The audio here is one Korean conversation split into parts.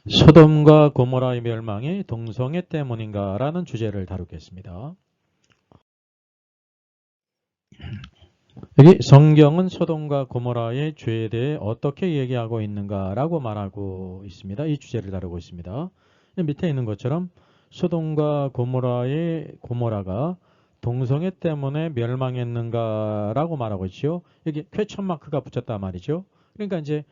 소돔과 고모라의 멸망이 동성애 때문인가 라는 주제를 다루겠습니다. 여기 성경은 소돔과 고모라의 죄에 대해 어떻게 얘기하고 있는가 라고 말하고 있습니다. 이 주제를 다루고 있습니다. 밑에 있는 것처럼 소돔과 고모라가 동성애 때문에 멸망했는가 라고 말하고 있죠. 여기 퀘스천 마크가 붙였단 말이죠. 그러니까 이제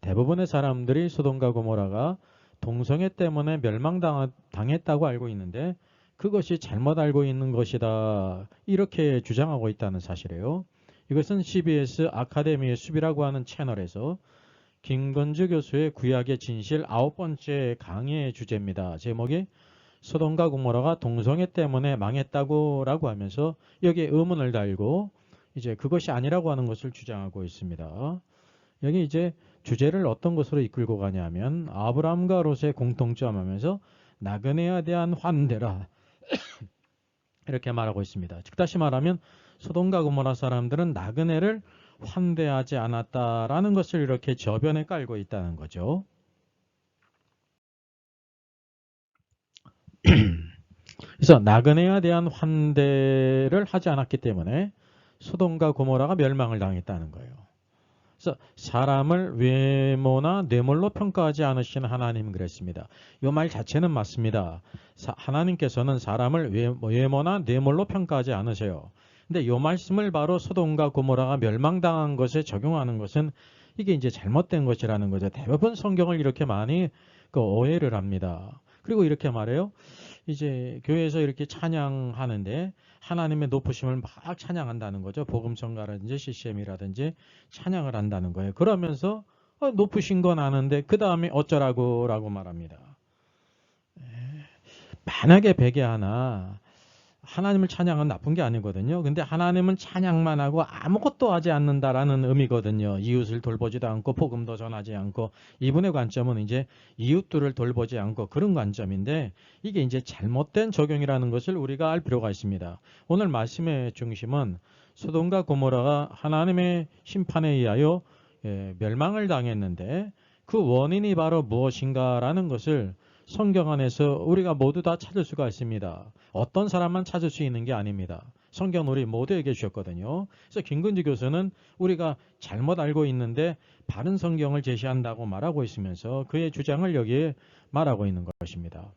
대부분의 사람들이 소돔과 고모라가 동성애 때문에 멸망당했다고 알고 있는데 그것이 잘못 알고 있는 것이다. 이렇게 주장하고 있다는 사실이에요. 이것은 CBS 아카데미의 숲이라고 하는 채널에서 김건주 교수의 구약의 진실 9번째 강의의 주제입니다. 제목이 소돔과 고모라가 동성애 때문에 망했다고 라고 하면서 여기에 의문을 달고 이제 그것이 아니라고 하는 것을 주장하고 있습니다. 여기 이제 주제를 어떤 것으로 이끌고 가냐면 아브라함과 롯의 공통점 하면서 나그네에 대한 환대라 이렇게 말하고 있습니다. 즉 다시 말하면 소돔과 고모라 사람들은 나그네를 환대하지 않았다라는 것을 이렇게 저변에 깔고 있다는 거죠. 그래서 나그네에 대한 환대를 하지 않았기 때문에 소돔과 고모라가 멸망을 당했다는 거예요. 그래서 사람을 외모나 뇌물로 평가하지 않으시는 하나님 그랬습니다. 이 말 자체는 맞습니다. 하나님께서는 사람을 외모나 뇌물로 평가하지 않으세요. 근데 이 말씀을 바로 소돔과 고모라가 멸망당한 것에 적용하는 것은 이게 이제 잘못된 것이라는 거죠. 대부분 성경을 이렇게 많이 오해를 합니다. 그리고 이렇게 말해요. 이제 교회에서 이렇게 찬양하는데 하나님의 높으심을 막 찬양한다는 거죠. 복음성가라든지 CCM이라든지 찬양을 한다는 거예요. 그러면서 높으신 건 아는데 그 다음에 어쩌라고 라고 말합니다. 만약에 베개 하나 하나님을 찬양은 나쁜 게 아니거든요. 근데 하나님은 찬양만 하고 아무것도 하지 않는다라는 의미거든요. 이웃을 돌보지도 않고 복음도 전하지 않고 이분의 관점은 이제 이웃들을 돌보지 않고 그런 관점인데 이게 이제 잘못된 적용이라는 것을 우리가 알 필요가 있습니다. 오늘 말씀의 중심은 소돔과 고모라가 하나님의 심판에 의하여 멸망을 당했는데 그 원인이 바로 무엇인가라는 것을 성경 안에서 우리가 모두 다 찾을 수가 있습니다. 어떤 사람만 찾을 수 있는 게 아닙니다. 성경 우리 모두에게 주셨거든요. 그래서 김근지 교수는 우리가 잘못 알고 있는데 바른 성경을 제시한다고 말하고 있으면서 그의 주장을 여기에 말하고 있는 것입니다.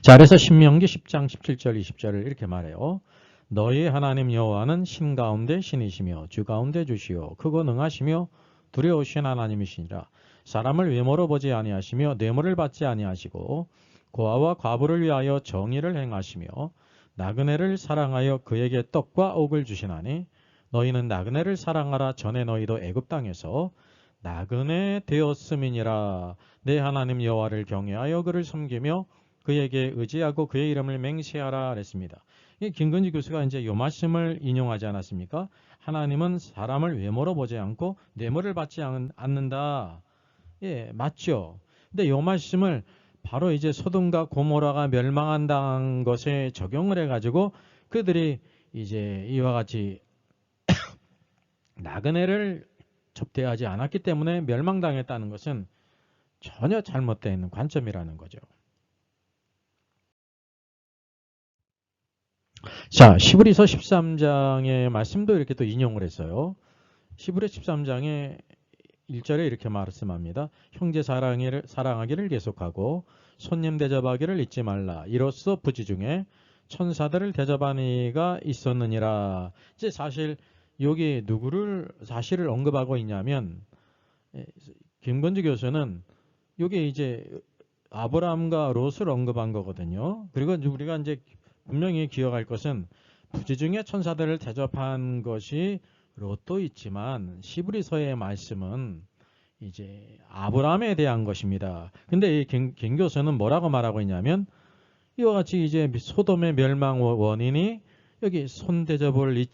자, 그래서 신명기 10장 17절 20절을 이렇게 말해요. 너희 하나님 여호와는 신 가운데 신이시며 주 가운데 주시오 크고 능하시며 두려우신 하나님이시니라. 사람을 외모로 보지 아니하시며 뇌물을 받지 아니하시고 고아와 과부를 위하여 정의를 행하시며 나그네를 사랑하여 그에게 떡과 옥을 주시나니 너희는 나그네를 사랑하라. 전에 너희도 애굽 땅에서 나그네 되었음이니라. 내 하나님 여호와를 경외하여 그를 섬기며 그에게 의지하고 그의 이름을 맹세하라 그랬습니다. 김근지 교수가 이제 이 말씀을 인용하지 않았습니까? 하나님은 사람을 외모로 보지 않고 뇌물을 받지 않는다. 예, 맞죠. 근데 이 말씀을 바로 이제 소돔과 고모라가 멸망한다는 것에 적용을 해가지고 그들이 이제 이와 같이 나그네를 접대하지 않았기 때문에 멸망당했다는 것은 전혀 잘못된 관점이라는 거죠. 자, 시브리서 13장의 말씀도 이렇게 또 인용을 했어요. 시브리 13장의 1절에 이렇게 말씀합니다. 형제 사랑하기를 계속하고 손님 대접하기를 잊지 말라. 이로써 부지 중에 천사들을 대접하는 이가 있었느니라. 이제 사실 여기 누구를 사실을 언급하고 있냐면 김건주 교수는 여기 이제 아브라함과 롯을 언급한 거거든요. 그리고 우리가 이제 분명히 기억할 것은 부지 중에 천사들을 대접한 것이 롯도 있지만 시브리서의 말씀은 이제 아브라함에 대한 것입니다. 근데 이 김 교수는 뭐라고 말하고 있냐면 이와 같이 이제 소돔의 멸망 원인이 여기 손대접을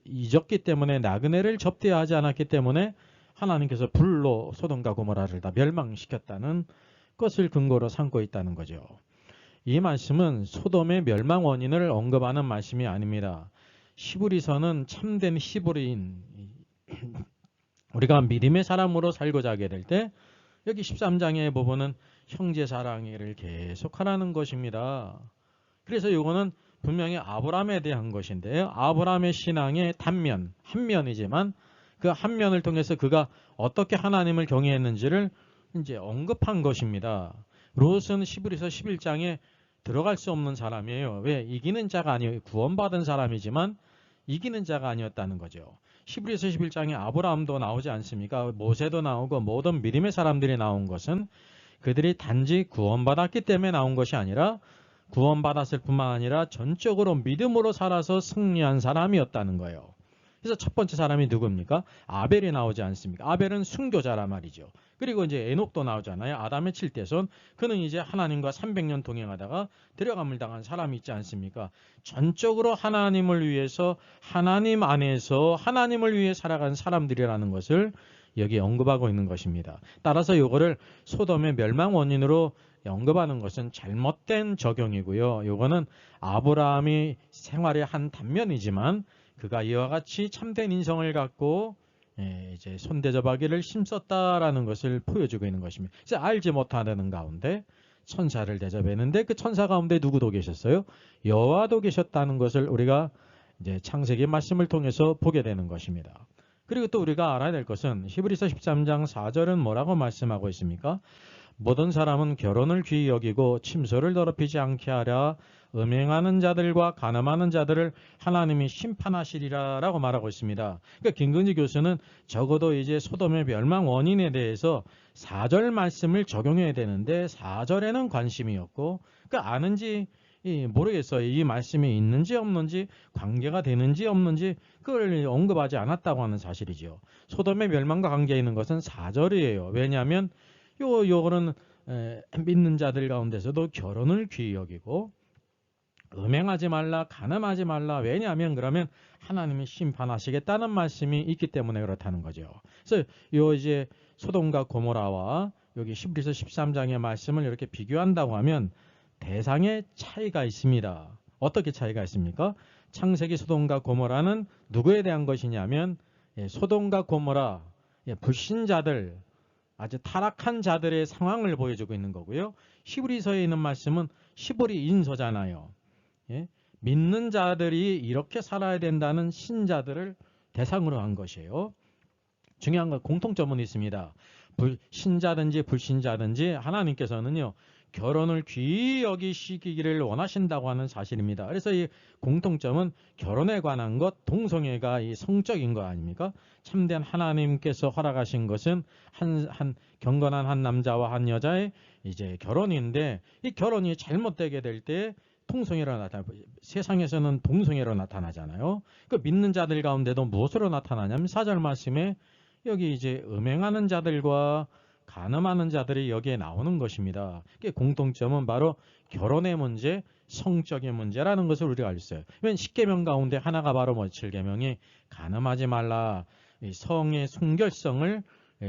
잊었기 때문에 나그네를 접대하지 않았기 때문에 하나님께서 불로 소돔과 고모라를 다 멸망시켰다는 것을 근거로 삼고 있다는 거죠. 이 말씀은 소돔의 멸망 원인을 언급하는 말씀이 아닙니다. 시브리서는 참된 히브리인 우리가 믿음의 사람으로 살고자 하게 될 때 여기 13장의 부분은 형제 사랑을 계속하라는 것입니다. 그래서 이거는 분명히 아브라함에 대한 것인데요. 아브라함의 신앙의 단면, 한 면이지만 그 한 면을 통해서 그가 어떻게 하나님을 경외했는지를 이제 언급한 것입니다. 롯은 히브리서 11장에 들어갈 수 없는 사람이에요. 왜? 이기는 자가 아니에요. 구원받은 사람이지만 이기는 자가 아니었다는 거죠. 히브리서 11장에 아브라함도 나오지 않습니까? 모세도 나오고 모든 믿음의 사람들이 나온 것은 그들이 단지 구원받았기 때문에 나온 것이 아니라 구원받았을 뿐만 아니라 전적으로 믿음으로 살아서 승리한 사람이었다는 거예요. 그래서 첫 번째 사람이 누굽니까? 아벨이 나오지 않습니까? 아벨은 순교자란 말이죠. 그리고 이제 에녹도 나오잖아요. 아담의 7대손. 그는 이제 하나님과 300년 동행하다가 데려감을 당한 사람이 있지 않습니까? 전적으로 하나님을 위해서 하나님 안에서 하나님을 위해 살아간 사람들이라는 것을 여기 언급하고 있는 것입니다. 따라서 이거를 소돔의 멸망 원인으로 언급하는 것은 잘못된 적용이고요. 이거는 아브라함이 생활의 한 단면이지만 그가 이와 같이 참된 인성을 갖고 이제 손대접하기를 힘썼다라는 것을 보여주고 있는 것입니다. 이제 알지 못하는 가운데 천사를 대접했는데 그 천사 가운데 누구도 계셨어요? 여호와도 계셨다는 것을 우리가 이제 창세기 말씀을 통해서 보게 되는 것입니다. 그리고 또 우리가 알아야 될 것은 히브리서 13장 4절은 뭐라고 말씀하고 있습니까? 모든 사람은 결혼을 귀히 여기고 침소를 더럽히지 않게 하랴. 음행하는 자들과 간음하는 자들을 하나님이 심판하시리라 라고 말하고 있습니다. 그러니까 김근지 교수는 적어도 이제 소돔의 멸망 원인에 대해서 4절 말씀을 적용해야 되는데 4절에는 관심이 없고 그러니까 아는지 모르겠어요. 이 말씀이 있는지 없는지 관계가 되는지 없는지 그걸 언급하지 않았다고 하는 사실이죠. 소돔의 멸망과 관계 있는 것은 4절이에요. 왜냐하면 요거는 믿는 자들 가운데서도 결혼을 귀히 여기고 음행하지 말라, 간음하지 말라. 왜냐하면 그러면 하나님이 심판하시겠다는 말씀이 있기 때문에 그렇다는 거죠. 그래서 요 이제 소돔과 고모라와 여기 히브리서 13장의 말씀을 이렇게 비교한다고 하면 대상의 차이가 있습니다. 어떻게 차이가 있습니까? 창세기 소돔과 고모라는 누구에 대한 것이냐면 소돔과 고모라 불신자들 아주 타락한 자들의 상황을 보여주고 있는 거고요. 히브리서에 있는 말씀은 히브리 인서잖아요. 예? 믿는 자들이 이렇게 살아야 된다는 신자들을 대상으로 한 것이에요. 중요한 건 공통점은 있습니다. 신자든지 불신자든지 하나님께서는요. 결혼을 귀히 여기시기를 원하신다고 하는 사실입니다. 그래서 이 공통점은 결혼에 관한 것, 동성애가 이 성적인 거 아닙니까? 참된 하나님께서 허락하신 것은 한 경건한 한 남자와 한 여자의 이제 결혼인데 이 결혼이 잘못되게 될 때 통성애로 세상에서는 동성애로 나타나잖아요. 그 믿는 자들 가운데도 무엇으로 나타나냐면 4절 말씀에 여기 이제 음행하는 자들과 간음하는 자들이 여기에 나오는 것입니다. 공통점은 바로 결혼의 문제, 성적인 문제라는 것을 우리가 알고 있어요. 왜냐하면 10계명 가운데 하나가 바로 7계명이 간음하지 말라, 성의 순결성을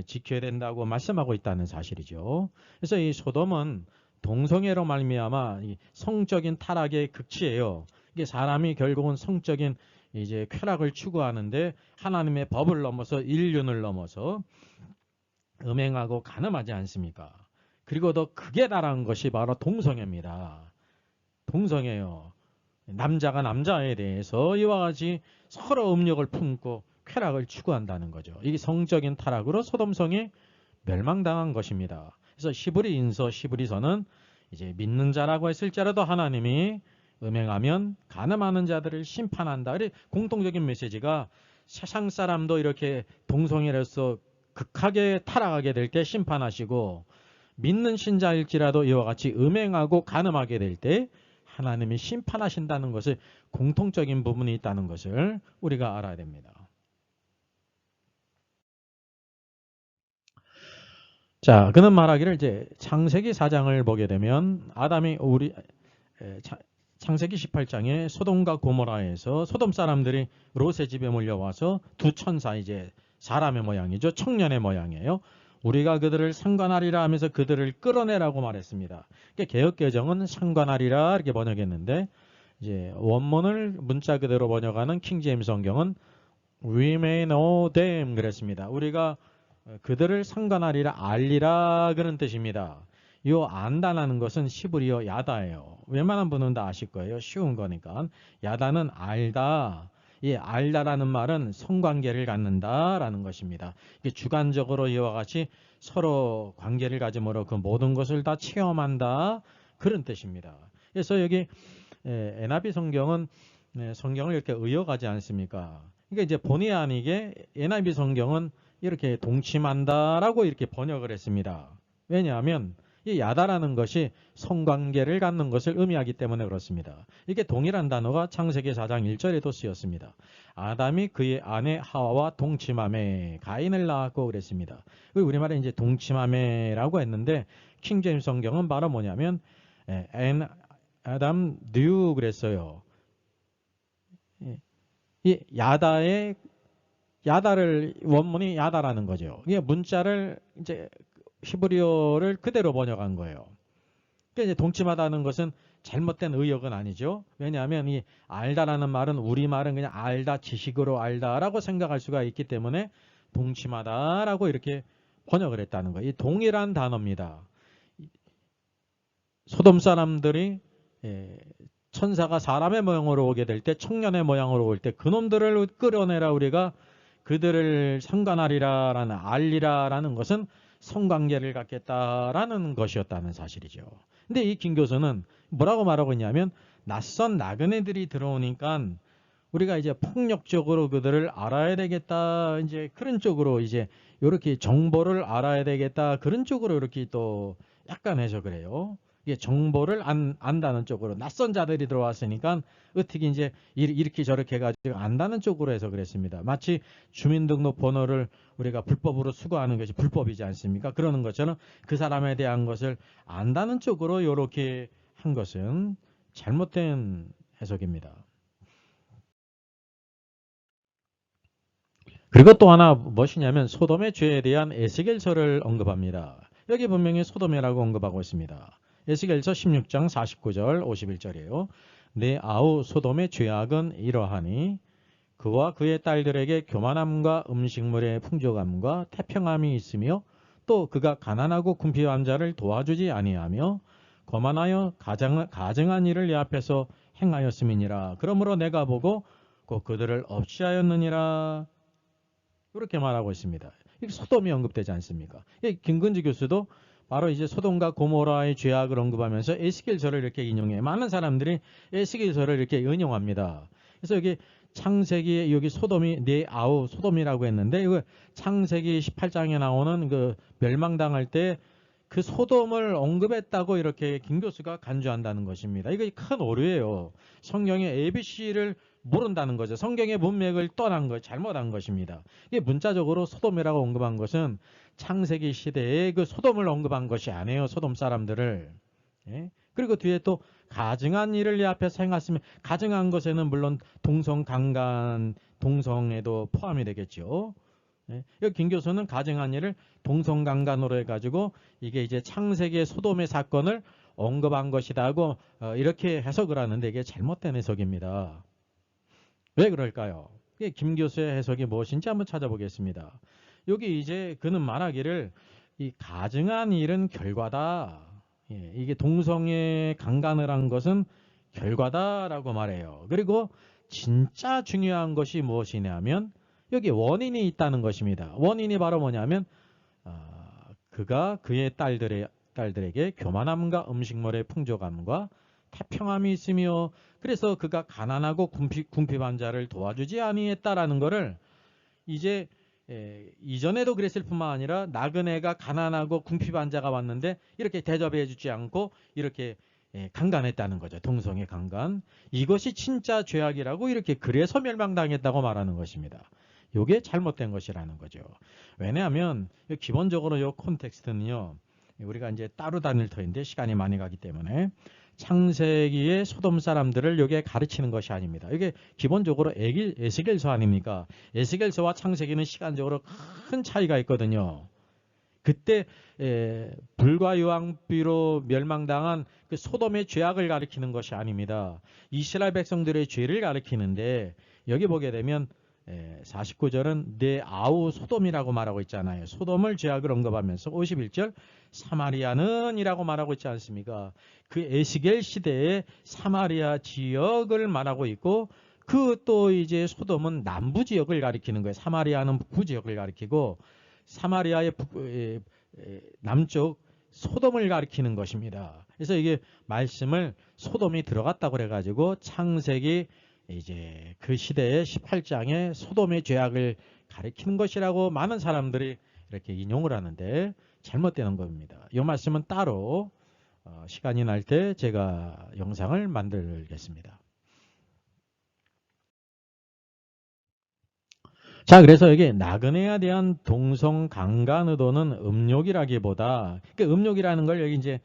지켜야 된다고 말씀하고 있다는 사실이죠. 그래서 이 소돔은 동성애로 말미암아 이 성적인 타락의 극치예요. 이게 사람이 결국은 성적인 이제 쾌락을 추구하는데 하나님의 법을 넘어서 인륜을 넘어서 음행하고 간음하지 않습니까? 그리고 더 극에 달한 것이 바로 동성애입니다. 동성애요. 남자가 남자에 대해서 이와 같이 서로 음욕을 품고 쾌락을 추구한다는 거죠. 이게 성적인 타락으로 소돔성이 멸망당한 것입니다. 그래서 히브리서는 이제 믿는 자라고 했을지라도 하나님이 음행하면 간음하는 자들을 심판한다. 공통적인 메시지가 세상 사람도 이렇게 동성애로서 극하게 타락하게 될 때 심판하시고 믿는 신자일지라도 이와 같이 음행하고 간음하게 될 때 하나님이 심판하신다는 것을 공통적인 부분이 있다는 것을 우리가 알아야 됩니다. 자, 그는 말하기를 이제 창세기 4장을 보게 되면 아담이 창세기 18장에 소돔과 고모라에서 소돔 사람들이 롯의 집에 몰려와서 두 천사 이제 사람의 모양이죠. 청년의 모양이에요. 우리가 그들을 상관하리라 하면서 그들을 끌어내라고 말했습니다. 개역개정은 상관하리라 이렇게 번역했는데 이제 원문을 문자 그대로 번역하는 킹제임스 성경은 We may know them 그랬습니다. 우리가 그들을 상관하리라 알리라 그런 뜻입니다. 이 안다라는 것은 시브리어 야다예요. 웬만한 분은 다 아실 거예요. 쉬운 거니까. 야다는 알다. 이 알다라는 말은 성관계를 갖는다라는 것입니다. 이게 주관적으로 이와 같이 서로 관계를 가짐으로 그 모든 것을 다 체험한다 그런 뜻입니다. 그래서 여기 NIV 성경은 성경을 이렇게 의역하지 않습니까? 그러니까 이제 본의 아니게 NIV 성경은 이렇게 동침한다라고 이렇게 번역을 했습니다. 왜냐하면 이 야다라는 것이 성관계를 갖는 것을 의미하기 때문에 그렇습니다. 이게 동일한 단어가 창세기 4장 1절에도 쓰였습니다. 아담이 그의 아내 하와와 동침하매 가인을 낳았고 그랬습니다. 우리말에 이제 동침하매라고 했는데 킹제임스 성경은 바로 뭐냐면 and Adam knew 그랬어요. 이 야다를 원문이 야다라는 거죠. 이게 문자를 이제 히브리어를 그대로 번역한 거예요. 그러니까 이제 동침하다는 것은 잘못된 의역은 아니죠. 왜냐하면 이 알다라는 말은 우리말은 그냥 알다, 지식으로 알다라고 생각할 수가 있기 때문에 동침하다라고 이렇게 번역을 했다는 거예요. 이 동일한 단어입니다. 소돔 사람들이 천사가 사람의 모양으로 오게 될 때, 청년의 모양으로 올 때 그놈들을 끌어내라 우리가 그들을 상관하리라라는 알리라라는 것은 성관계를 갖겠다라는 것이었다는 사실이죠. 근데 이 김 교수는 뭐라고 말하고 있냐면 낯선 나그네들이 들어오니까 우리가 이제 폭력적으로 그들을 알아야 되겠다 이제 그런 쪽으로 이제 이렇게 정보를 알아야 되겠다 그런 쪽으로 이렇게 또 약간 해석을 해요. 이게 정보를 안다는 쪽으로 낯선 자들이 들어왔으니까 어떻게 이제 이렇게 저렇게 해가지고 안다는 쪽으로 해서 그랬습니다. 마치 주민등록번호를 우리가 불법으로 수거하는 것이 불법이지 않습니까? 그러는 것처럼 그 사람에 대한 것을 안다는 쪽으로 이렇게 한 것은 잘못된 해석입니다. 그리고 또 하나 무엇이냐면 소돔의 죄에 대한 에스겔서를 언급합니다. 여기 분명히 소돔이라고 언급하고 있습니다. 에스겔서 16장 49절 51절이에요. 내 아우 소돔의 죄악은 이러하니 그와 그의 딸들에게 교만함과 음식물의 풍족함과 태평함이 있으며 또 그가 가난하고 궁핍한 자를 도와주지 아니하며 거만하여 가증한 일을 내 앞에서 행하였음이니라. 그러므로 내가 보고 곧 그들을 없이하였느니라. 이렇게 말하고 있습니다. 소돔이 언급되지 않습니까? 김근지 교수도 바로 이제 소돔과 고모라의 죄악을 언급하면서 에스겔서를 이렇게 인용해. 많은 사람들이 에스겔서를 이렇게 인용합니다. 그래서 여기 창세기 여기 소돔이 아우 소돔이라고 했는데 이거 창세기 18장에 나오는 그 멸망당할 때 그 소돔을 언급했다고 이렇게 김 교수가 간주한다는 것입니다. 이거 큰 오류예요. 성경의 ABC를 모른다는 거죠. 성경의 문맥을 떠난 것, 잘못한 것입니다. 이게 문자적으로 소돔이라고 언급한 것은 창세기 시대에 그 소돔을 언급한 것이 아니에요. 소돔 사람들을. 예? 그리고 뒤에 또 가증한 일을 내 앞에서 행했으면 가증한 것에는 물론 동성, 강간, 동성에도 포함이 되겠죠. 예? 여기 김 교수는 가증한 일을 동성강간으로 해가지고 이게 이제 창세기의 소돔의 사건을 언급한 것이다고 이렇게 해석을 하는데 이게 잘못된 해석입니다. 왜 그럴까요? 김 교수의 해석이 무엇인지 한번 찾아보겠습니다. 여기 이제 그는 말하기를 이 가증한 일은 결과다. 예, 이게 동성애 강간을 한 것은 결과다라고 말해요. 그리고 진짜 중요한 것이 무엇이냐면 여기 원인이 있다는 것입니다. 원인이 바로 뭐냐면 그가 그의 딸들에게 교만함과 음식물의 풍족함과 태평함이 있으며 그래서 그가 가난하고 궁핍한 자를 도와주지 아니했다라는 것을 이제 이전에도 그랬을 뿐만 아니라 나그네가 가난하고 궁핍한 자가 왔는데 이렇게 대접해 주지 않고 이렇게 강간했다는 거죠. 동성애 강간. 이것이 진짜 죄악이라고 이렇게 그래서 멸망당했다고 말하는 것입니다. 이게 잘못된 것이라는 거죠. 왜냐하면 기본적으로 이 콘텍스트는요. 우리가 이제 따로 다닐 터인데 시간이 많이 가기 때문에 창세기의 소돔 사람들을 여기에 가르치는 것이 아닙니다. 이게 기본적으로 에스겔서 아닙니까? 에스겔서와 창세기는 시간적으로 큰 차이가 있거든요. 그때 불과 유황비로 멸망당한 그 소돔의 죄악을 가리키는 것이 아닙니다. 이스라엘 백성들의 죄를 가리키는데 여기 보게 되면 49절은 내 아우 소돔이라고 말하고 있잖아요. 소돔을 죄악을 언급하면서 51절 사마리아는 이라고 말하고 있지 않습니까? 그 에스겔 시대의 사마리아 지역을 말하고 있고 그 또 이제 소돔은 남부 지역을 가리키는 거예요. 사마리아는 북부 지역을 가리키고 사마리아의 남쪽 소돔을 가리키는 것입니다. 그래서 이게 말씀을 소돔이 들어갔다고 그래가지고 창세기 이제 그 시대의 18장에 소돔의 죄악을 가리키는 것이라고 많은 사람들이 이렇게 인용을 하는데 잘못되는 겁니다. 이 말씀은 따로 시간이 날 때 제가 영상을 만들겠습니다. 자, 그래서 여기 나그네에 대한 동성 강간 의도는 음욕이라기보다 음욕이라는 걸 여기 이제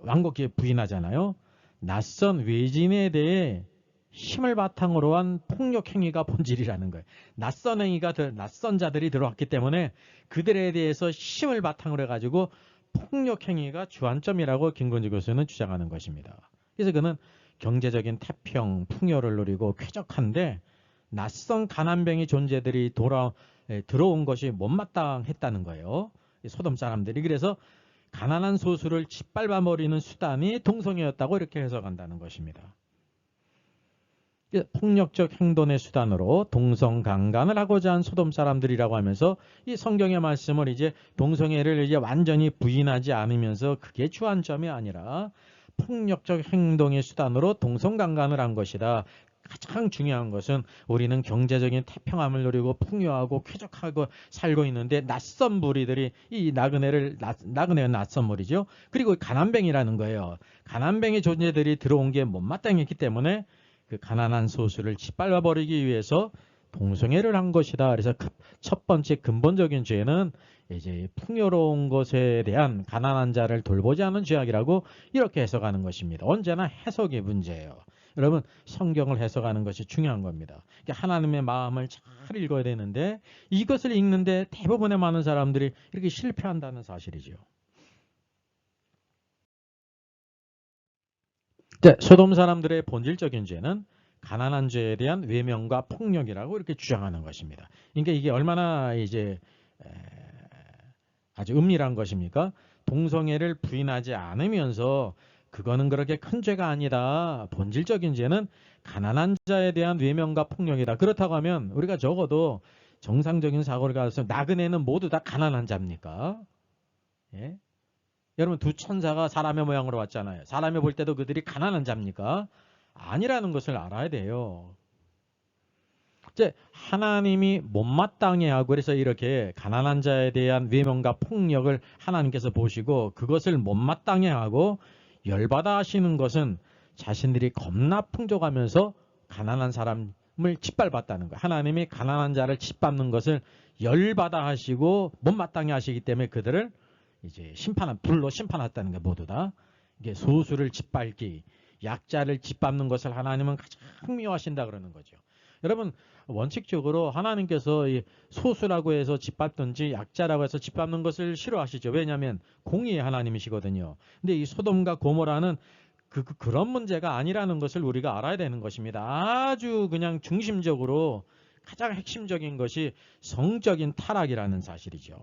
완곡히 부인하잖아요. 낯선 외진에 대해 힘을 바탕으로 한 폭력 행위가 본질이라는 거예요. 낯선 자들이 들어왔기 때문에 그들에 대해서 힘을 바탕으로 해가지고 폭력 행위가 주안점이라고 김건지 교수는 주장하는 것입니다. 그래서 그는 경제적인 태평, 풍요를 누리고 쾌적한데 낯선 가난뱅이 존재들이 들어온 것이 못마땅했다는 거예요. 소돔 사람들이. 그래서 가난한 소수를 짓밟아버리는 수단이 동성애였다고 이렇게 해석한다는 것입니다. 폭력적 행동의 수단으로 동성강간을 하고자 한 소돔 사람들이라고 하면서 이 성경의 말씀을 이제 동성애를 이제 완전히 부인하지 않으면서 그게 주안점이 아니라 폭력적 행동의 수단으로 동성강간을 한 것이다. 가장 중요한 것은 우리는 경제적인 태평함을 누리고 풍요하고 쾌적하고 살고 있는데 낯선 무리들이 이 나그네는 낯선 무리죠. 그리고 가난뱅이라는 거예요. 가난뱅이 존재들이 들어온 게 못마땅했기 때문에 그 가난한 소수를 짓밟아버리기 위해서 동성애를 한 것이다. 그래서 첫 번째 근본적인 죄는 이제 풍요로운 것에 대한 가난한 자를 돌보지 않은 죄악이라고 이렇게 해석하는 것입니다. 언제나 해석의 문제예요. 여러분 성경을 해석하는 것이 중요한 겁니다. 하나님의 마음을 잘 읽어야 되는데 이것을 읽는데 대부분의 많은 사람들이 이렇게 실패한다는 사실이죠. 소돔 사람들의 본질적인 죄는 가난한 죄에 대한 외면과 폭력이라고 이렇게 주장하는 것입니다. 그러니까 이게 얼마나 이제 아주 은밀한 것입니까? 동성애를 부인하지 않으면서 그거는 그렇게 큰 죄가 아니다. 본질적인 죄는 가난한 자에 대한 외면과 폭력이다. 그렇다고 하면 우리가 적어도 정상적인 사고를 가서 나그네는 모두 다 가난한 자입니까? 예? 여러분 두 천사가 사람의 모양으로 왔잖아요. 사람이 볼 때도 그들이 가난한 자입니까? 아니라는 것을 알아야 돼요. 이제 하나님이 못마땅해 하고 그래서 이렇게 가난한 자에 대한 외면과 폭력을 하나님께서 보시고 그것을 못마땅해 하고 열받아 하시는 것은 자신들이 겁나 풍족하면서 가난한 사람을 짓밟았다는 거예요. 하나님이 가난한 자를 짓밟는 것을 열받아 하시고 못마땅해 하시기 때문에 그들을 이제 불로 심판했다는 게 모두 다 이게 소수를 짓밟기, 약자를 짓밟는 것을 하나님은 가장 미워하신다 그러는 거죠. 여러분 원칙적으로 하나님께서 소수라고 해서 짓밟든지 약자라고 해서 짓밟는 것을 싫어하시죠. 왜냐하면 공의의 하나님이시거든요. 근데 이 소돔과 고모라는 그런 문제가 아니라는 것을 우리가 알아야 되는 것입니다. 아주 그냥 중심적으로 가장 핵심적인 것이 성적인 타락이라는 사실이죠.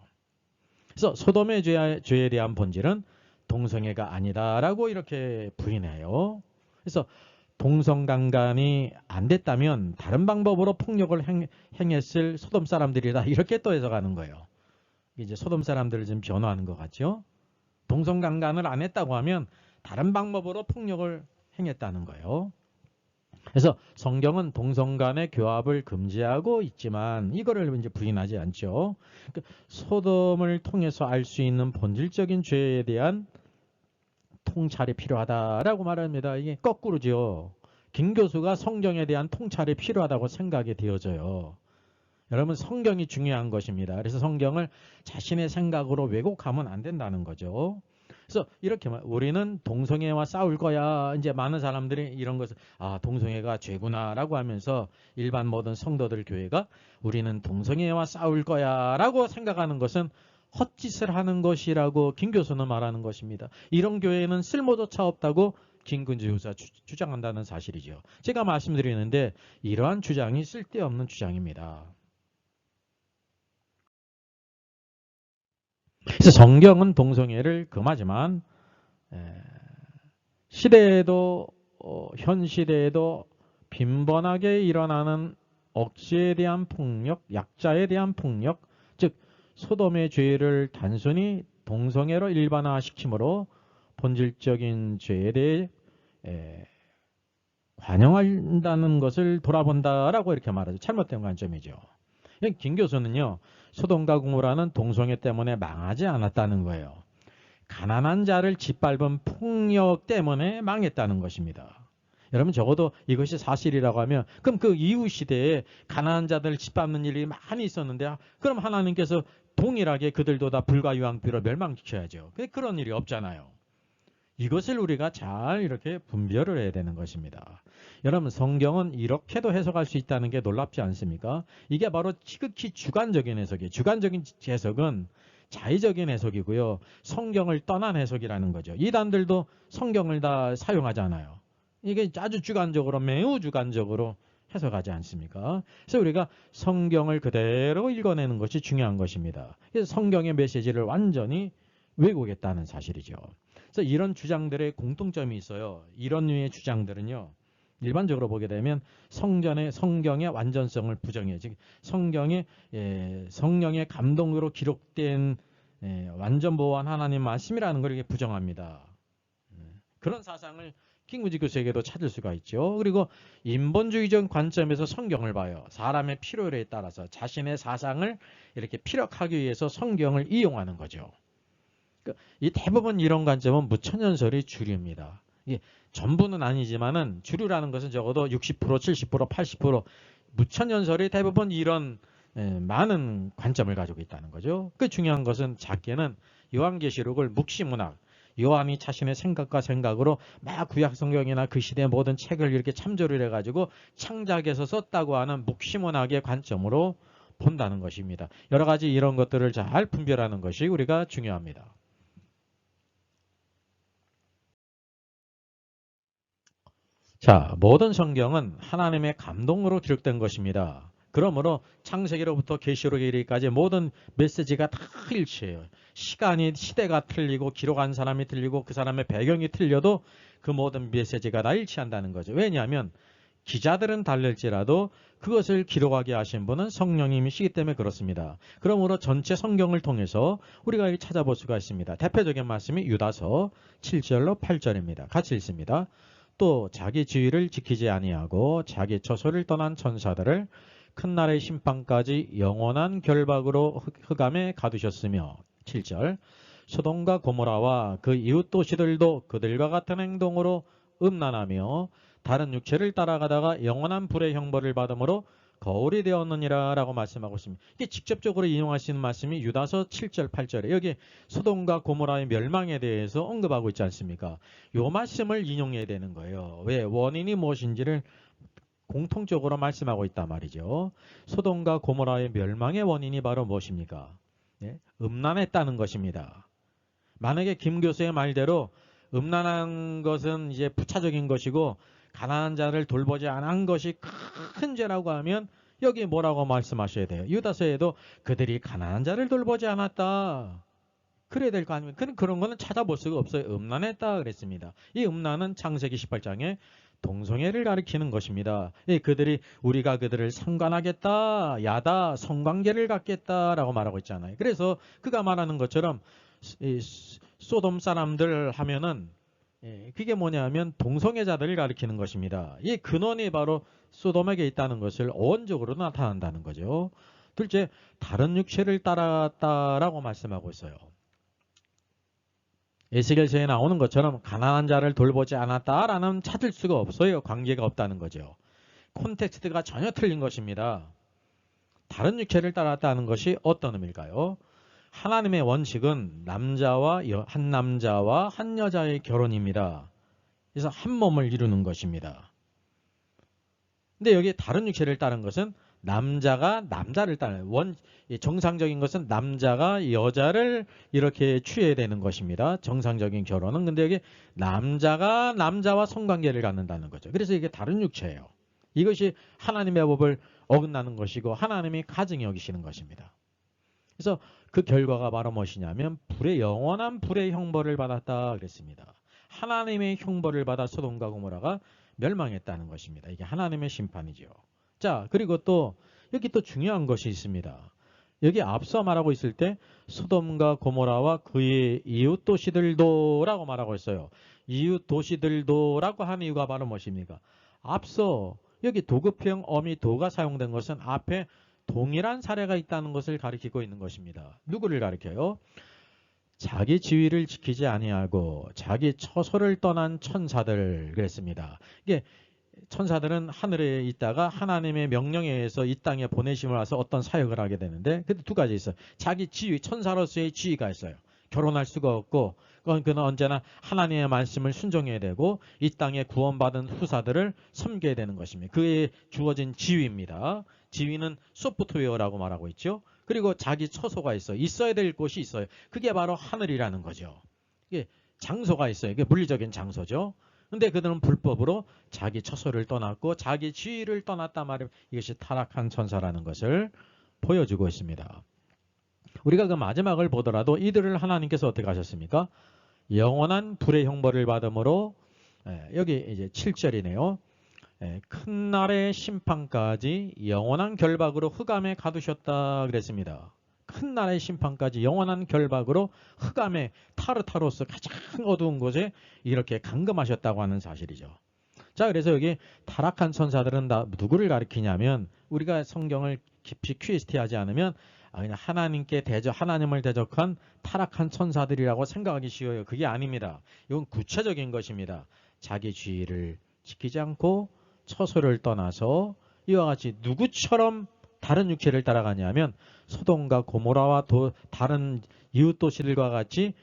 그래서 소돔의 죄에 대한 본질은 동성애가 아니다라고 이렇게 부인해요. 그래서 동성강간이 안 됐다면 다른 방법으로 폭력을 행했을 소돔 사람들이다. 이렇게 또 해석하는 거예요. 이제 소돔 사람들을 좀 변호하는 것 같죠. 동성강간을 안 했다고 하면 다른 방법으로 폭력을 행했다는 거예요. 그래서 성경은 동성간의 교합을 금지하고 있지만 이거를 이제 부인하지 않죠. 소돔을 통해서 알 수 있는 본질적인 죄에 대한 통찰이 필요하다라고 말합니다. 이게 거꾸로죠. 김 교수가 성경에 대한 통찰이 필요하다고 생각이 되어져요. 여러분 성경이 중요한 것입니다. 그래서 성경을 자신의 생각으로 왜곡하면 안 된다는 거죠. 그래서 이렇게 우리는 동성애와 싸울 거야. 이제 많은 사람들이 이런 것을 동성애가 죄구나라고 하면서 일반 모든 성도들 교회가 우리는 동성애와 싸울 거야라고 생각하는 것은 헛짓을 하는 것이라고 김 교수는 말하는 것입니다. 이런 교회는 쓸모조차 없다고 김근지 교수가 주장한다는 사실이죠. 제가 말씀드리는데 이러한 주장이 쓸데없는 주장입니다. 그래서 성경은 동성애를 금하지만 시대에도 현 시대에도 빈번하게 일어나는 억지에 대한 폭력, 약자에 대한 폭력, 즉 소돔의 죄를 단순히 동성애로 일반화시킴으로 본질적인 죄에 대해 관용한다는 것을 돌아본다라고 이렇게 말하죠. 잘못된 관점이죠. 김 교수는요, 소돔과 고모라는 동성애 때문에 망하지 않았다는 거예요. 가난한 자를 짓밟은 폭력 때문에 망했다는 것입니다. 여러분 적어도 이것이 사실이라고 하면 그럼 그 이후 시대에 가난한 자들을 짓밟는 일이 많이 있었는데 그럼 하나님께서 동일하게 그들도 다 불과 유황비로 멸망시켜야죠. 그런 일이 없잖아요. 이것을 우리가 잘 이렇게 분별을 해야 되는 것입니다. 여러분 성경은 이렇게도 해석할 수 있다는 게 놀랍지 않습니까? 이게 바로 지극히 주관적인 해석이에요. 주관적인 해석은 자의적인 해석이고요. 성경을 떠난 해석이라는 거죠. 이단들도 성경을 다 사용하잖아요. 이게 아주 주관적으로 매우 주관적으로 해석하지 않습니까? 그래서 우리가 성경을 그대로 읽어내는 것이 중요한 것입니다. 그래서 성경의 메시지를 완전히 왜곡했다는 사실이죠. 그래서 이런 주장들의 공통점이 있어요. 이런 류의 주장들은요. 일반적으로 보게 되면 성경의 완전성을 부정해요. 즉 성경의 성령의 감동으로 기록된 완전 보호한 하나님 말씀이라는 걸 이렇게 부정합니다. 그런 사상을 킹무지 교수에게도 찾을 수가 있죠. 그리고 인본주의적 관점에서 성경을 봐요. 사람의 필요에 따라서 자신의 사상을 이렇게 피력하기 위해서 성경을 이용하는 거죠. 이 대부분 이런 관점은 무천연설의 주류입니다. 이게 전부는 아니지만은 주류라는 것은 적어도 60%, 70%, 80% 무천연설이 대부분 이런 많은 관점을 가지고 있다는 거죠. 그 중요한 것은 작게는 요한계시록을 묵시문학, 요한이 자신의 생각과 생각으로 막 구약 성경이나 그 시대의 모든 책을 이렇게 참조를 해가지고 창작해서 썼다고 하는 묵시문학의 관점으로 본다는 것입니다. 여러 가지 이런 것들을 잘 분별하는 것이 우리가 중요합니다. 자, 모든 성경은 하나님의 감동으로 기록된 것입니다. 그러므로 창세기로부터 계시록에 이르기까지 모든 메시지가 다 일치해요. 시대가 틀리고 기록한 사람이 틀리고 그 사람의 배경이 틀려도 그 모든 메시지가 다 일치한다는 거죠. 왜냐하면 기자들은 달릴지라도 그것을 기록하게 하신 분은 성령님이시기 때문에 그렇습니다. 그러므로 전체 성경을 통해서 우리가 찾아볼 수가 있습니다. 대표적인 말씀이 유다서 7절로 8절입니다. 같이 읽습니다. 또 자기 지위를 지키지 아니하고 자기 처소를 떠난 천사들을 큰 날의 심판까지 영원한 결박으로 흑암에 가두셨으며 7절 소돔과 고모라와 그 이웃 도시들도 그들과 같은 행동으로 음란하며 다른 육체를 따라가다가 영원한 불의 형벌을 받음으로 거울이 되었느니라 라고 말씀하고 있습니다. 이게 직접적으로 인용하시는 말씀이 유다서 7절 8절에 여기 소돔과 고모라의 멸망에 대해서 언급하고 있지 않습니까? 이 말씀을 인용해야 되는 거예요. 왜? 원인이 무엇인지를 공통적으로 말씀하고 있단 말이죠. 소돔과 고모라의 멸망의 원인이 바로 무엇입니까? 음란했다는 것입니다. 만약에 김 교수의 말대로 음란한 것은 이제 부차적인 것이고 가난한 자를 돌보지 않은 것이 큰 죄라고 하면 여기 뭐라고 말씀하셔야 돼요? 유다서에도 그들이 가난한 자를 돌보지 않았다. 그래야 될 거 아닙니까? 그런 거는 찾아볼 수가 없어요. 음란했다 그랬습니다. 이 음란은 창세기 18장에 동성애를 가리키는 것입니다. 그들이 우리가 그들을 상관하겠다, 야다, 성관계를 갖겠다라고 말하고 있잖아요. 그래서 그가 말하는 것처럼 소돔 사람들 하면은 그게 뭐냐면 동성애자들을 가리키는 것입니다. 이 근원이 바로 소돔에게 있다는 것을 어원적으로 나타난다는 거죠. 둘째, 다른 육체를 따랐다라고 말씀하고 있어요. 에스겔서에 나오는 것처럼 가난한 자를 돌보지 않았다라는 찾을 수가 없어요. 관계가 없다는 거죠. 콘텍스트가 전혀 틀린 것입니다. 다른 육체를 따랐다는 것이 어떤 의미일까요? 하나님의 원칙은 한 남자와 한 여자의 결혼입니다. 그래서 한 몸을 이루는 것입니다. 근데 여기 다른 육체를 따른 것은 남자가 남자를 따르는 정상적인 것은 남자가 여자를 이렇게 취해야 되는 것입니다. 정상적인 결혼은. 근데 여기 남자가 남자와 성관계를 갖는다는 거죠. 그래서 이게 다른 육체예요. 이것이 하나님의 법을 어긋나는 것이고 하나님이 가증히 여기시는 것입니다. 그래서 그 결과가 바로 무엇이냐면 영원한 불의 형벌을 받았다 그랬습니다. 하나님의 형벌을 받아 소돔과 고모라가 멸망했다는 것입니다. 이게 하나님의 심판이죠. 자, 그리고 또 여기 또 중요한 것이 있습니다. 여기 앞서 말하고 있을 때 소돔과 고모라와 그의 이웃 도시들도 라고 말하고 있어요. 이웃 도시들도 라고 하는 이유가 바로 무엇입니까? 앞서 여기 도급형 어미 도가 사용된 것은 앞에 동일한 사례가 있다는 것을 가리키고 있는 것입니다. 누구를 가리켜요? 자기 지위를 지키지 아니하고 자기 처소를 떠난 천사들 그랬습니다. 이게 천사들은 하늘에 있다가 하나님의 명령에 의해서 이 땅에 보내심을 와서 어떤 사역을 하게 되는데 근데 두 가지 있어요. 자기 지위, 천사로서의 지위가 있어요. 결혼할 수가 없고 그는 언제나 하나님의 말씀을 순종해야 되고 이 땅에 구원받은 후사들을 섬겨야 되는 것입니다. 그에 주어진 지위입니다. 지위는 소프트웨어라고 말하고 있죠. 그리고 자기 처소가 있어요. 있어야 될 곳이 있어요. 그게 바로 하늘이라는 거죠. 이게 장소가 있어요. 이게 물리적인 장소죠. 근데 그들은 불법으로 자기 처소를 떠났고 자기 지위를 떠났단 말이에요. 이것이 타락한 천사라는 것을 보여주고 있습니다. 우리가 그 마지막을 보더라도 이들을 하나님께서 어떻게 하셨습니까? 영원한 불의 형벌을 받음으로 여기 이제 7절이네요. 큰 날의 심판까지 영원한 결박으로 흑암에 가두셨다 그랬습니다. 큰 날의 심판까지 영원한 결박으로 흑암의 타르타로스 가장 어두운 곳에 이렇게 감금하셨다고 하는 사실이죠. 자, 그래서 여기 타락한 천사들은 다 누구를 가리키냐면 우리가 성경을 깊이 QST하지 않으면 그냥 하나님을 대적한 타락한 천사들이라고 생각하기 쉬워요. 그게 아닙니다. 이건 구체적인 것입니다. 자기 지위를 지키지 않고 처소를 떠나서 이와 같이 누구처럼 다른 육체를 따라가냐면 소돔과 고모라와 다른 이웃 도시들과 같이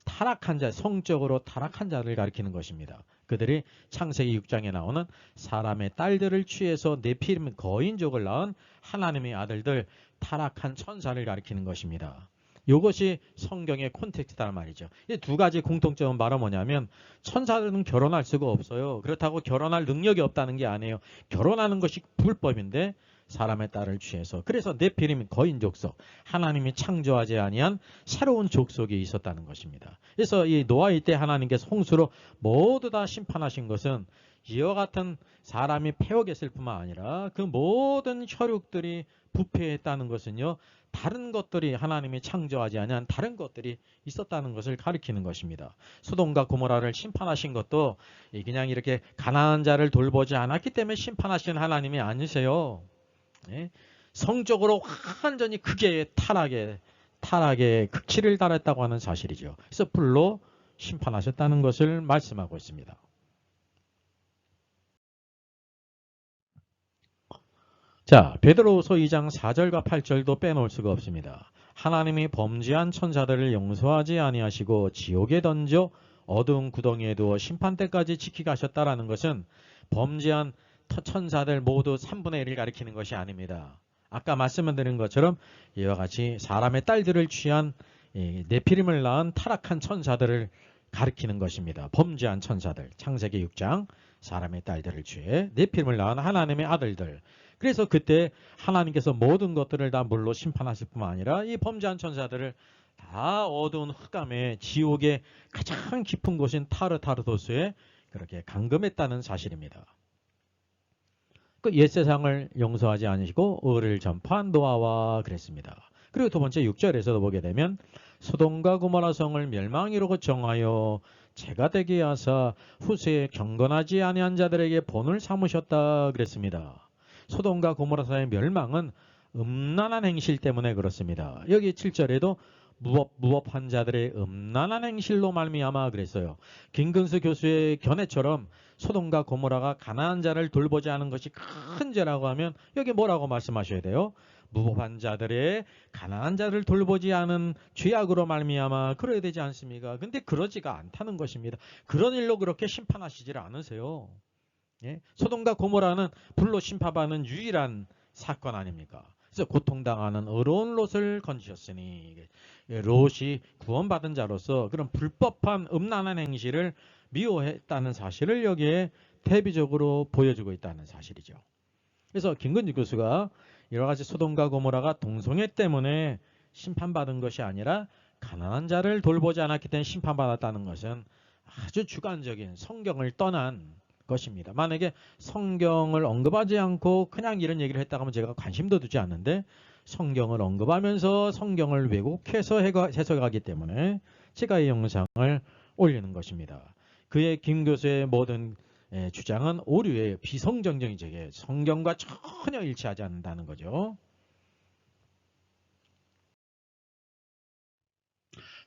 타락한 자, 성적으로 타락한 자를 가리키는 것입니다. 그들이 창세기 6장에 나오는 사람의 딸들을 취해서 네피림 거인족을 낳은 하나님의 아들들 타락한 천사를 가리키는 것입니다. 이것이 성경의 콘텍스트란 말이죠. 이 두 가지 공통점은 바로 뭐냐면 천사들은 결혼할 수가 없어요. 그렇다고 결혼할 능력이 없다는 게 아니에요. 결혼하는 것이 불법인데 사람의 딸을 취해서 그래서 네피림 거인 족속 하나님이 창조하지 아니한 새로운 족속이 있었다는 것입니다. 그래서 이 노아의 때 하나님께서 홍수로 모두 다 심판하신 것은 이와 같은 사람이 패역했을 뿐만 아니라 그 모든 혈육들이 부패했다는 것은요. 다른 것들이 하나님이 창조하지 아니한 다른 것들이 있었다는 것을 가리키는 것입니다. 소돔과 고모라를 심판하신 것도 그냥 이렇게 가난한 자를 돌보지 않았기 때문에 심판하신 하나님이 아니세요. 성적으로 완전히 크게 타락의 극치를 달했다고 하는 사실이죠. 그래서 불로 심판하셨다는 것을 말씀하고 있습니다. 자, 베드로후서 2장 4절과 8절도 빼놓을 수가 없습니다. 하나님이 범죄한 천사들을 용서하지 아니하시고 지옥에 던져 어두운 구덩이에 두어 심판 때까지 지키게 하셨다라는 것은 범죄한 천사들 모두 3분의 1을 가리키는 것이 아닙니다. 아까 말씀드린 것처럼 이와 같이 사람의 딸들을 취한 네피림을 낳은 타락한 천사들을 가리키는 것입니다. 범죄한 천사들. 창세기 6장 사람의 딸들을 취해 네피림을 낳은 하나님의 아들들. 그래서 그때 하나님께서 모든 것들을 다 물로 심판하실 뿐만 아니라 이 범죄한 천사들을 다 어두운 흑암의 지옥의 가장 깊은 곳인 타르타르도스에 그렇게 감금했다는 사실입니다. 그 옛세상을 용서하지 않으시고 의를 전파한 노아와 그랬습니다. 그리고 두 번째 6절에서도 보게 되면 소돔과 고모라 성을 멸망이라고 정하여 재가 되게 하사 후세에 경건하지 아니한 자들에게 본을 삼으셨다 그랬습니다. 소돔과 고모라사의 멸망은 음란한 행실 때문에 그렇습니다. 여기 7절에도 무법한 자들의 음란한 행실로 말미암아 그랬어요. 김근수 교수의 견해처럼 소돔과 고모라가 가난한 자를 돌보지 않은 것이 큰 죄라고 하면 여기 뭐라고 말씀하셔야 돼요? 무법한 자들의 가난한 자를 돌보지 않은 죄악으로 말미암아 그래야 되지 않습니까? 근데 그러지가 않다는 것입니다. 그런 일로 그렇게 심판하시질 않으세요. 소돔과 고모라는 불로 심판받는 유일한 사건 아닙니까? 그래서 고통당하는 어려운 롯을 건지셨으니 롯이 구원받은 자로서 그런 불법한 음란한 행실을 미워했다는 사실을 여기에 대비적으로 보여주고 있다는 사실이죠. 그래서 김근지 교수가 여러 가지 소돔과 고모라가 동성애 때문에 심판받은 것이 아니라 가난한 자를 돌보지 않았기 때문에 심판받았다는 것은 아주 주관적인 성경을 떠난 것입니다. 만약에 성경을 언급하지 않고 그냥 이런 얘기를 했다고 하면 제가 관심도 두지 않는데 성경을 언급하면서 성경을 왜곡해서 해석하기 때문에 제가 이 영상을 올리는 것입니다. 그의 김 교수의 모든 주장은 오류의 비성경적인 성경과 전혀 일치하지 않는다는 거죠.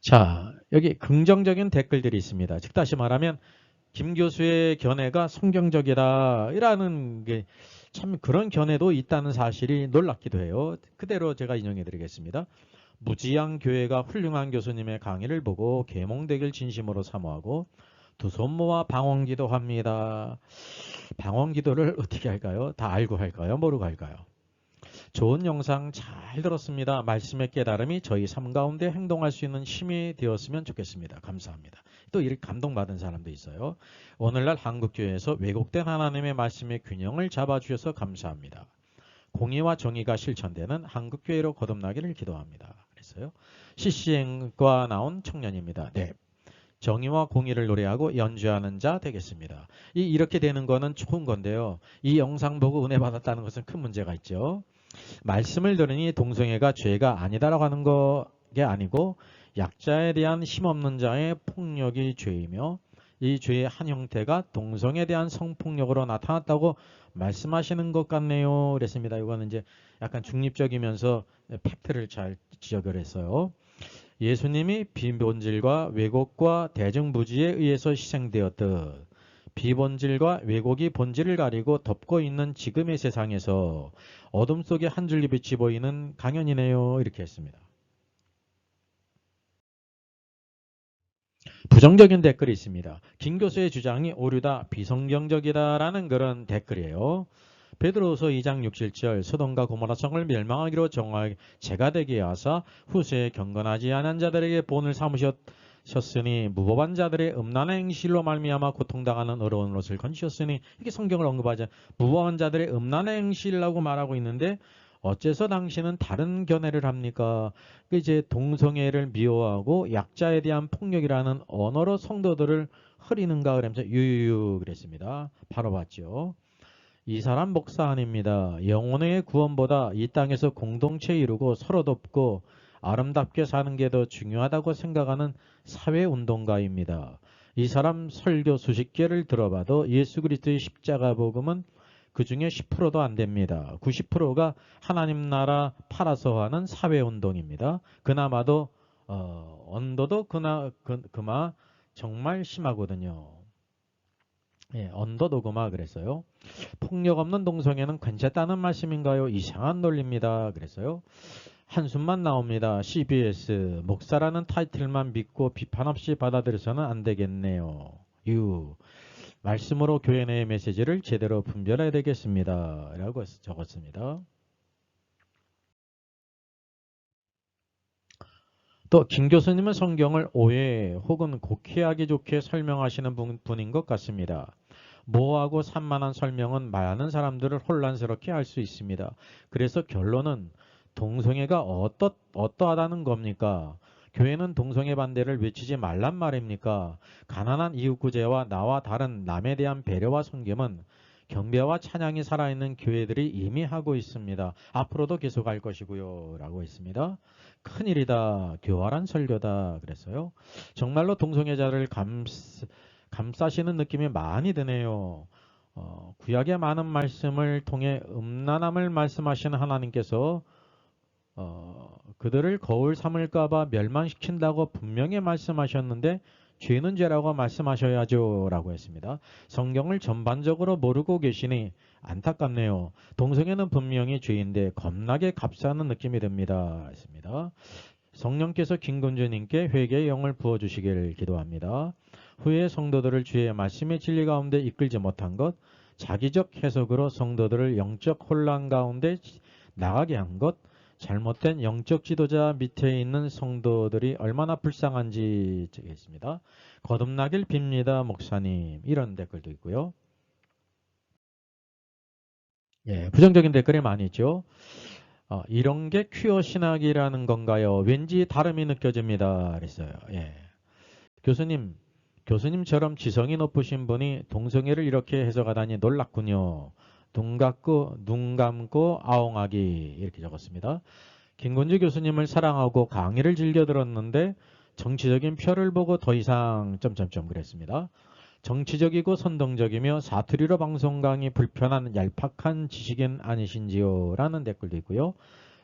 자, 여기 긍정적인 댓글들이 있습니다. 즉 다시 말하면 김 교수의 견해가 성경적이다라는 게 참 그런 견해도 있다는 사실이 놀랍기도 해요. 그대로 제가 인용해 드리겠습니다. 무지양 교회가 훌륭한 교수님의 강의를 보고 계몽되길 진심으로 사모하고 두 손 모아 방언기도 합니다. 방언기도를 어떻게 할까요? 다 알고 할까요? 모르고 할까요? 좋은 영상 잘 들었습니다. 말씀의 깨달음이 저희 삶 가운데 행동할 수 있는 힘이 되었으면 좋겠습니다. 감사합니다. 또 이렇게 감동받은 사람도 있어요. 오늘날 한국교회에서 왜곡된 하나님의 말씀의 균형을 잡아주셔서 감사합니다. 공의와 정의가 실천되는 한국교회로 거듭나기를 기도합니다. 그랬어요. CCN과 나온 청년입니다. 네. 정의와 공의를 노래하고 연주하는 자 되겠습니다. 이렇게 되는 거는 좋은 건데요. 이 영상 보고 은혜 받았다는 것은 큰 문제가 있죠. 말씀을 들으니 동성애가 죄가 아니다라고 하는 게 아니고 약자에 대한 힘없는 자의 폭력이 죄이며 이 죄의 한 형태가 동성애에 대한 성폭력으로 나타났다고 말씀하시는 것 같네요. 그랬습니다. 이거는 이제 약간 중립적이면서 팩트를 잘 지적을 했어요. 예수님이 비본질과 왜곡과 대중부지에 의해서 희생되었듯 비본질과 왜곡이 본질을 가리고 덮고 있는 지금의 세상에서 어둠 속에 한 줄기 빛이 보이는 강연이네요. 이렇게 했습니다. 부정적인 댓글이 있습니다. 김 교수의 주장이 오류다, 비성경적이다라는 그런 댓글이에요. 베드로후서 2장 6절 소돔과 고모라 성을 멸망하기로 정하게 제가 되게 하사 후세에 경건하지 않은 자들에게 본을 삼으셨으니 무법한 자들의 음란의 행실로 말미암아 고통당하는 어려운 것을 건지셨으니 이렇게 성경을 언급하자 무법한 자들의 음란의 행실이라고 말하고 있는데 어째서 당신은 다른 견해를 합니까? 이제 동성애를 미워하고 약자에 대한 폭력이라는 언어로 성도들을 흐리는가 그러면서 유유유 그랬습니다. 바로 봤죠. 이 사람 목사 아닙니다. 영혼의 구원보다 이 땅에서 공동체 이루고 서로 돕고 아름답게 사는 게 더 중요하다고 생각하는 사회운동가입니다. 이 사람 설교 수십 개를 들어봐도 예수 그리스도의 십자가 복음은 그 중에 10%도 안 됩니다. 90%가 하나님 나라 팔아서 하는 사회운동입니다. 그나마도 언도도 그마 정말 심하거든요. 예, 언더도그마 그랬어요. 폭력 없는 동성애는 괜찮다는 말씀인가요? 이상한 논리입니다. 그랬어요. 한숨만 나옵니다. CBS 목사라는 타이틀만 믿고 비판 없이 받아들여서는 안 되겠네요. 말씀으로 교회 내의 메시지를 제대로 분별해야 되겠습니다. 라고 적었습니다. 또 김 교수님은 성경을 오해 혹은 곡해하기 좋게 설명하시는 분인 것 같습니다. 모호하고 산만한 설명은 많은 사람들을 혼란스럽게 할 수 있습니다. 그래서 결론은 동성애가 어떠하다는 겁니까? 교회는 동성애 반대를 외치지 말란 말입니까? 가난한 이웃구제와 나와 다른 남에 대한 배려와 섬김은 경배와 찬양이 살아있는 교회들이 이미 하고 있습니다. 앞으로도 계속할 것이고요. 라고 했습니다. 큰일이다. 교활한 설교다. 그랬어요. 정말로 동성애자를 감싸시는 느낌이 많이 드네요. 구약의 많은 말씀을 통해 음란함을 말씀하시는 하나님께서 그들을 거울 삼을까봐 멸망시킨다고 분명히 말씀하셨는데 죄는 죄라고 말씀하셔야죠 라고 했습니다. 성경을 전반적으로 모르고 계시니 안타깝네요. 동성애는 분명히 죄인데 겁나게 값싸는 느낌이 듭니다. 했습니다. 성령께서 김건주님께 회개의 영을 부어주시기를 기도합니다. 후에 성도들을 주의 말씀의 진리 가운데 이끌지 못한 것, 자기적 해석으로 성도들을 영적 혼란 가운데 나가게 한 것, 잘못된 영적 지도자 밑에 있는 성도들이 얼마나 불쌍한지 적겠습니다. 거듭나길 빕니다, 목사님. 이런 댓글도 있고요. 예, 부정적인 댓글이 많이 있죠. 이런 게 퀴어 신학이라는 건가요? 왠지 다름이 느껴집니다. 그랬어요. 예. 교수님처럼 지성이 높으신 분이 동성애를 이렇게 해석하다니 놀랐군요. 눈 감고 아웅하기 이렇게 적었습니다. 김건주 교수님을 사랑하고 강의를 즐겨 들었는데 정치적인 표를 보고 더 이상 점점점 그랬습니다. 정치적이고 선동적이며 사투리로 방송 강의 불편한 얄팍한 지식인 아니신지요? 라는 댓글도 있고요.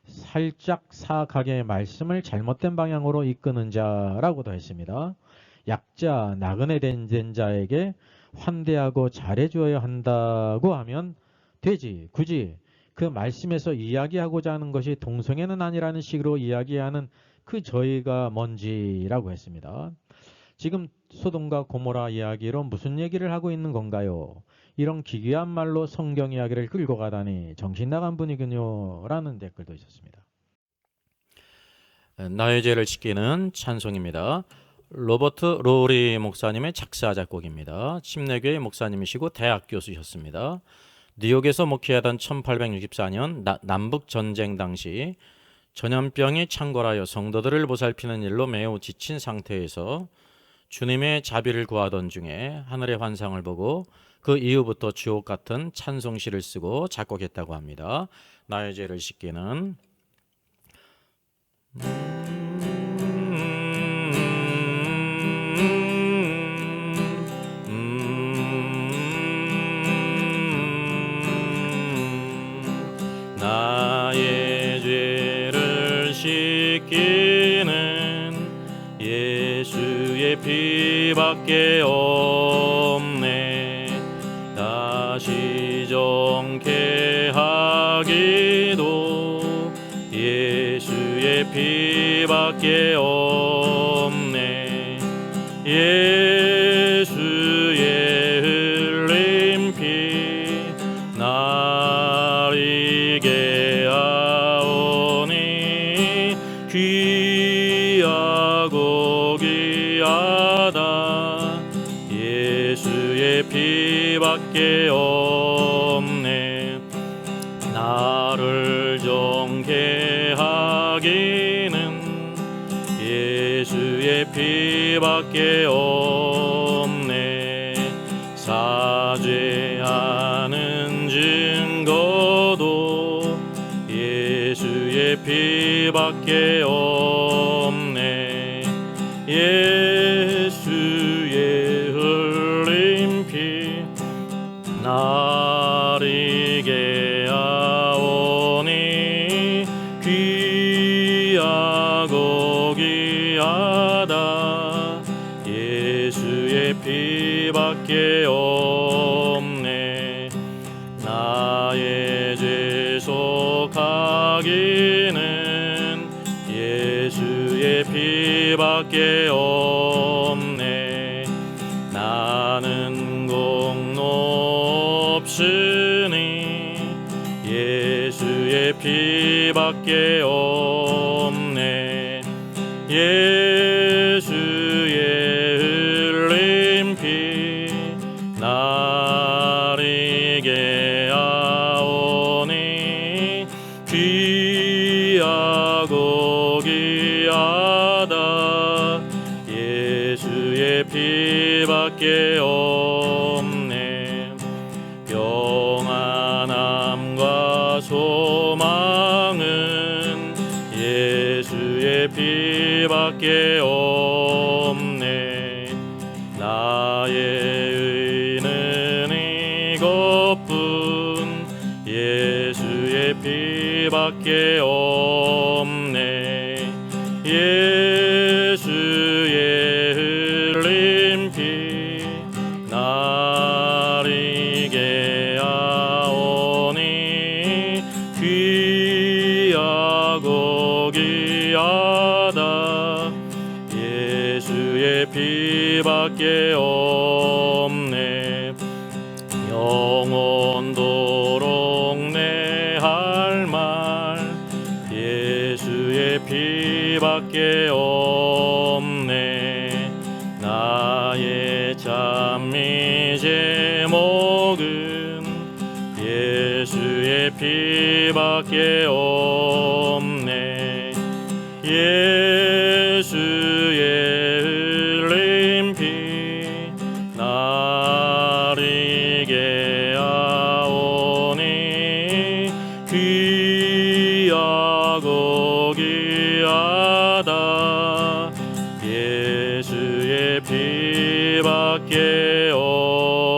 살짝 사악하게 말씀을 잘못된 방향으로 이끄는 자라고도 했습니다. 약자, 나그네 된 자에게 환대하고 잘해줘야 한다고 하면 되지. 굳이 그 말씀에서 이야기하고자 하는 것이 동성애는 아니라는 식으로 이야기하는 그 저희가 뭔지라고 했습니다. 지금 소돔과 고모라 이야기로 무슨 얘기를 하고 있는 건가요? 이런 기괴한 말로 성경 이야기를 끌고 가다니 정신 나간 분이군요. 라는 댓글도 있었습니다. 나의 죄를 지키는 찬송입니다. 로버트 로리 목사님의 작사 작곡입니다. 침례교회 목사님이시고 대학 교수셨습니다. 뉴욕에서 목회하던 1864년 남북전쟁 당시 전염병이 창궐하여 성도들을 보살피는 일로 매우 지친 상태에서 주님의 자비를 구하던 중에 하늘의 환상을 보고 그 이후부터 주옥 같은 찬송시를 쓰고 작곡했다고 합니다. 나의 죄를 씻기는 나의 죄를 씻기는 예수의 피밖에 없네. 다시 정케 하기도 예수의 피밖에 없네. 예수의 흘린 피 날 이게 하오니 귀하고 귀하다. 예수의 피밖에 없네. 나를 정케 하기는 예수의 피밖에 없네. 사죄하는 증거도 예수의 피밖에 없네. 예수의 흘린 피 날 이게 하오니 귀하고 귀하다. 예수의 피밖에 없네. 나의 죄 속하기는 예수의 피밖에 없네. 나는 공로 없으니 예수의 피밖에 없네. 예수의 흘린 피 날 이게 하오니 귀하고 귀하다. 예수의 피밖에 없네. 평안함과 소망은 예수의 피밖에 없네. 나의 의는 이것뿐 예수의 피밖에 없네. 예수의 흘린 피 날 이게 하오니 귀하고 귀하다. 예수의 피밖에 없네. 영원토록 내 할 말 예수의 피밖에 없네. 나의 찬미 제목은 예수의 피 피밖에 없네. 예수의 흘린 피 나를 이게 하오니 귀하고 귀하다. 예수의 피밖에 없네.